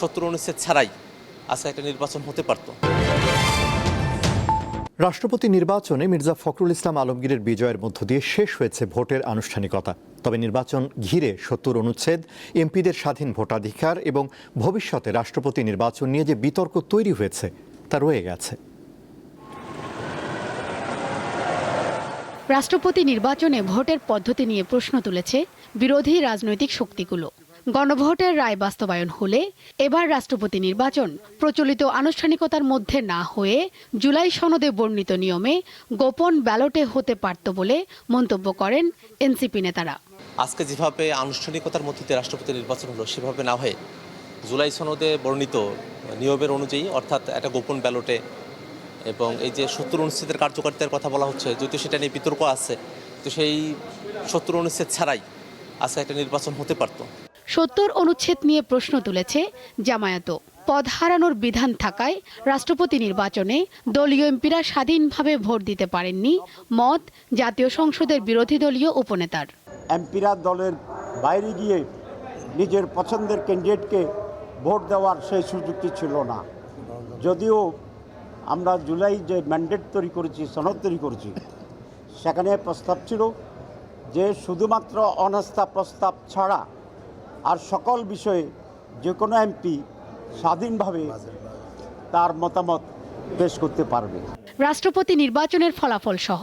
70 অনুচ্ছেদ ছাড়াই আজকে একটা নির্বাচন হতে পারত। রাষ্ট্রপতি নির্বাচনে মির্জা ফখরুল ইসলাম আলমগীরের বিজয়ের মধ্য দিয়ে শেষ হয়েছে ভোটের আনুষ্ঠানিকতা। তবে নির্বাচন ঘিরে 70 অনুচ্ছেদ, এমপিদের স্বাধীন ভোটাধিকার এবং ভবিষ্যতে রাষ্ট্রপতি নির্বাচন নিয়ে যে বিতর্ক তৈরি হয়েছে তা রয়ে গেছে। রাষ্ট্রপতি নির্বাচনে ভোটের পদ্ধতি নিয়ে প্রশ্ন তুলেছে বিরোধী রাজনৈতিক শক্তিগুলো। গণভোটের রায় বাস্তবায়ন হলে এবার রাষ্ট্রপতি নির্বাচন প্রচলিত আনুষ্ঠানিকতার মধ্যে না হয়ে জুলাই সনদে বর্ণিত নিয়মে গোপন ব্যালটে হতে পারত বলে মন্তব্য করেন এনসিপি নেতারা। আজকে যেভাবে আনুষ্ঠানিকতার মধ্যে দিয়ে রাষ্ট্রপতি নির্বাচন হলো সেভাবে না হয়ে জুলাই সনদে বর্ণিত নিয়মের অনুযায়ী অর্থাৎ একটা গোপন ব্যালটে এবং এই যে 70 অনুচ্ছেদের কার্যকারিতার কথা বলা হচ্ছে, যদিও সেটা নিয়ে বিতর্ক আছে, তো সেই 70 অনুচ্ছেদ ছাড়াই আজকে একটা নির্বাচন হতে পারত। 70 অনুচ্ছেদ নিয়ে প্রশ্ন তুলেছে জামায়াতও। পদ হারানোর বিধান থাকায় রাষ্ট্রপতি নির্বাচনে দলীয় এমপিরা স্বাধীনভাবে ভোট দিতে পারেননি, মত জাতীয় সংসদের বিরোধী দলীয় উপনেতার। এমপিরা দলের বাইরে গিয়ে নিজের পছন্দের ক্যান্ডিডেটকে ভোট দেওয়ার সেই সুযোগটি ছিল না। যদিও আমরা জুলাই যে ম্যান্ডেট তৈরি করেছি, সনদ তৈরি করেছি, সেখানে প্রস্তাব ছিল যে শুধুমাত্র অনাস্থা প্রস্তাব ছাড়া আর সকল বিষয়ে যে কোনো এমপি স্বাধীনভাবে তার মতামত পেশ করতে পারবে। রাষ্ট্রপতি নির্বাচনের ফলাফল সহ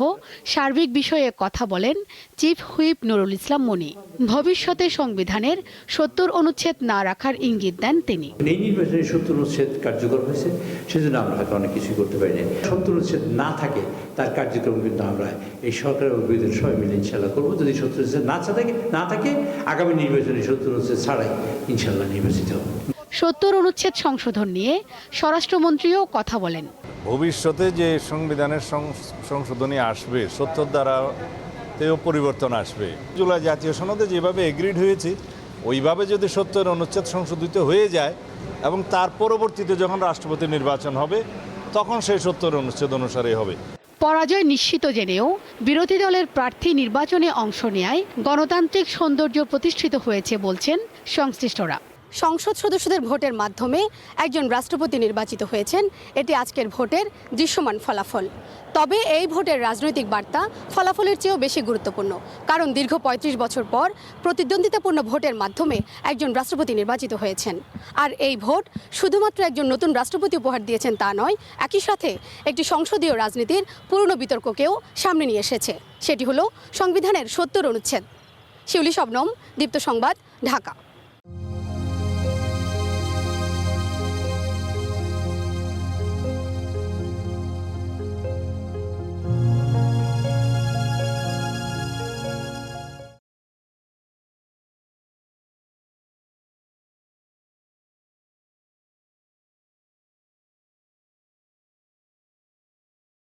সার্বিক বিষয়ে কথা বলেন চিফ হুইপ নুরুল ইসলাম মনি। ভবিষ্যতে সংবিধানের 70 অনুচ্ছেদ না রাখার ইঙ্গিত দেন তিনি। এই নির্বাচনে 70 অনুচ্ছেদ কার্যকর হয়েছে, সেজন্য আমরা হয়তো অনেক কিছু করতে পারি না। 70 অনুচ্ছেদ না থাকে তার কার্যক্রম কিন্তু আমরা এই সরকার এবং বিরোধী সবাই মিলে ইনশাল্লাহ করবো। যদি 70 অনুচ্ছেদ না থাকে আগামী নির্বাচনে 70 অনুচ্ছেদ ছাড়াই ইনশাল্লাহ নির্বাচিত হবে। 70 অনুচ্ছেদ সংশোধন নিয়ে স্বরাষ্ট্রমন্ত্রীও কথা বলেন। ভবিষ্যতে যে সংবিধানের সংশোধনী আসবে, 70 ধারাতেও পরিবর্তন আসবে। জুলাই জাতীয় সনদে যেভাবে এগ্রিড হয়েছে ওইভাবে যদি 70 অনুচ্ছেদ সংশোধিত হয়ে যায় এবং তার পরবর্তীতে যখন রাষ্ট্রপতি নির্বাচন হবে তখন সেই 70 অনুচ্ছেদ অনুসারে হবে। পরাজয় নিশ্চিত জেনেও বিরোধী দলের প্রার্থী নির্বাচনে অংশ নেয় গণতান্ত্রিক সৌন্দর্য প্রতিষ্ঠিত হয়েছে বলছেন সংশ্লিষ্টরা। সংসদ সদস্যদের ভোটের মাধ্যমে একজন রাষ্ট্রপতি নির্বাচিত হয়েছেন, এটি আজকের ভোটের দৃশ্যমান ফলাফল। তবে এই ভোটের রাজনৈতিক বার্তা ফলাফলের চেয়েও বেশি গুরুত্বপূর্ণ, কারণ দীর্ঘ 35 বছর পর প্রতিদ্বন্দ্বিতাপূর্ণ ভোটের মাধ্যমে একজন রাষ্ট্রপতি নির্বাচিত হয়েছেন। আর এই ভোট শুধুমাত্র একজন নতুন রাষ্ট্রপতি উপহার দিয়েছেন তা নয়, একই সাথে একটি সংসদীয় রাজনীতির পুরনো বিতর্ককেও সামনে নিয়ে এসেছে। সেটি হলো সংবিধানের 70 অনুচ্ছেদ। শিউলি শবনম, দীপ্ত সংবাদ, ঢাকা।